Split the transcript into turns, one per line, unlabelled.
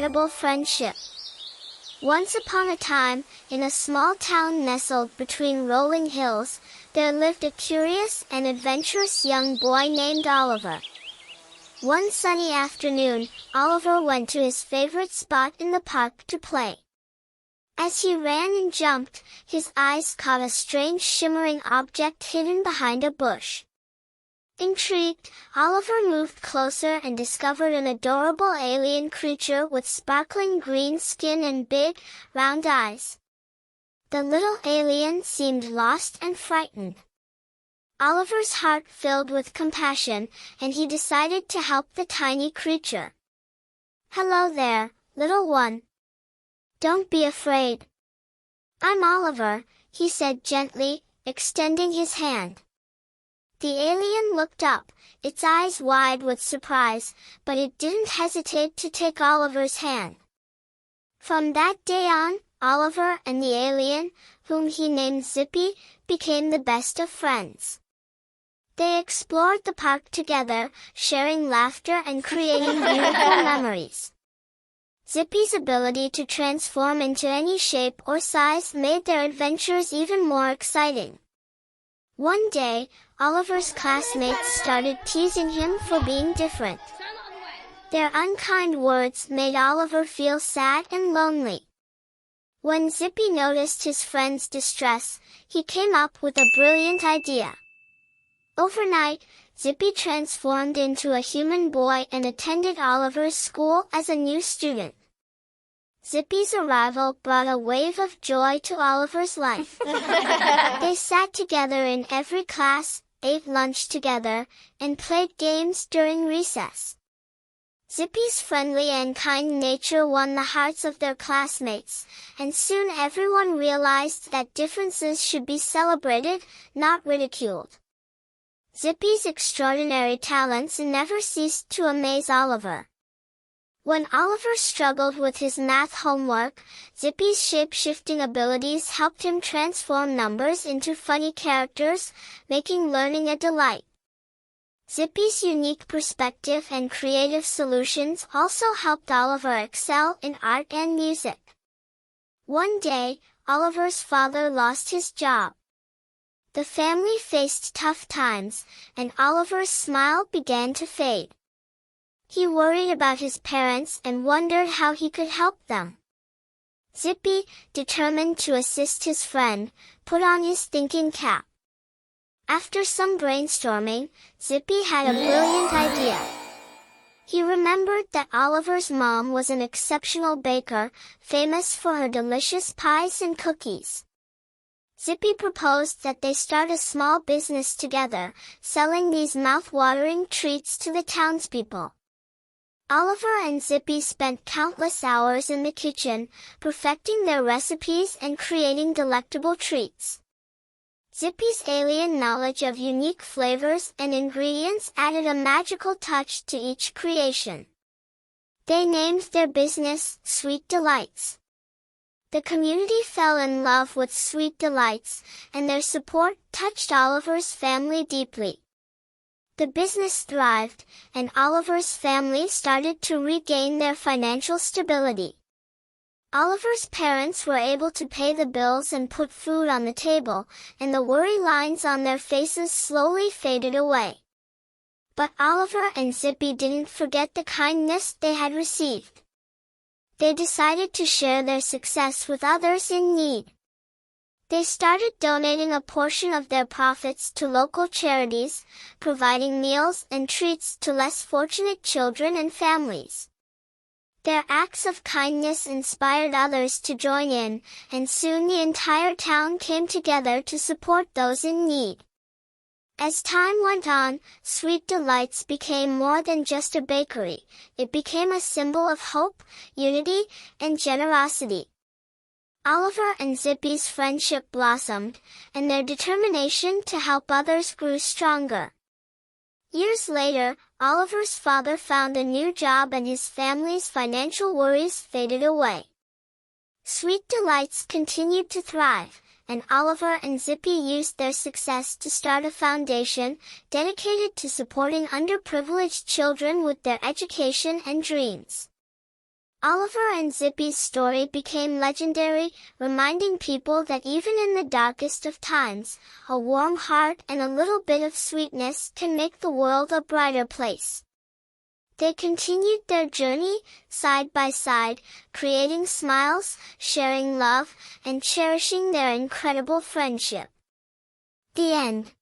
unforgettable friendship. Once upon a time, in a small town nestled between rolling hills, there lived a curious and adventurous young boy named Oliver. One sunny afternoon, Oliver went to his favorite spot in the park to play. As he ran and jumped, his eyes caught a strange shimmering object hidden behind a bush. Intrigued, Oliver moved closer and discovered an adorable alien creature with sparkling green skin and big, round eyes. The little alien seemed lost and frightened. Oliver's heart filled with compassion, and he decided to help the tiny creature. "Hello there, little one. Don't be afraid. I'm Oliver," he said gently, extending his hand. The alien looked up, its eyes wide with surprise, but it didn't hesitate to take Oliver's hand. From that day on, Oliver and the alien, whom he named Zippy, became the best of friends. They explored the park together, sharing laughter and creating beautiful memories. Zippy's ability to transform into any shape or size made their adventures even more exciting. One day, Oliver's classmates started teasing him for being different. Their unkind words made Oliver feel sad and lonely. When Zippy noticed his friend's distress, he came up with a brilliant idea. Overnight, Zippy transformed into a human boy and attended Oliver's school as a new student. Zippy's arrival brought a wave of joy to Oliver's life. They sat together in every class, ate lunch together, and played games during recess. Zippy's friendly and kind nature won the hearts of their classmates, and soon everyone realized that differences should be celebrated, not ridiculed. Zippy's extraordinary talents never ceased to amaze Oliver. When Oliver struggled with his math homework, Zippy's shape-shifting abilities helped him transform numbers into funny characters, making learning a delight. Zippy's unique perspective and creative solutions also helped Oliver excel in art and music. One day, Oliver's father lost his job. The family faced tough times, and Oliver's smile began to fade. He worried about his parents and wondered how he could help them. Zippy, determined to assist his friend, put on his thinking cap. After some brainstorming, Zippy had a brilliant idea. He remembered that Oliver's mom was an exceptional baker, famous for her delicious pies and cookies. Zippy proposed that they start a small business together, selling these mouth-watering treats to the townspeople. Oliver and Zippy spent countless hours in the kitchen, perfecting their recipes and creating delectable treats. Zippy's alien knowledge of unique flavors and ingredients added a magical touch to each creation. They named their business Sweet Delights. The community fell in love with Sweet Delights, and their support touched Oliver's family deeply. The business thrived, and Oliver's family started to regain their financial stability. Oliver's parents were able to pay the bills and put food on the table, and the worry lines on their faces slowly faded away. But Oliver and Zippy didn't forget the kindness they had received. They decided to share their success with others in need. They started donating a portion of their profits to local charities, providing meals and treats to less fortunate children and families. Their acts of kindness inspired others to join in, and soon the entire town came together to support those in need. As time went on, Sweet Delights became more than just a bakery. It became a symbol of hope, unity, and generosity. Oliver and Zippy's friendship blossomed, and their determination to help others grew stronger. Years later, Oliver's father found a new job and his family's financial worries faded away. Sweet Delights continued to thrive, and Oliver and Zippy used their success to start a foundation dedicated to supporting underprivileged children with their education and dreams. Oliver and Zippy's story became legendary, reminding people that even in the darkest of times, a warm heart and a little bit of sweetness can make the world a brighter place. They continued their journey, side by side, creating smiles, sharing love, and cherishing their incredible friendship. The end.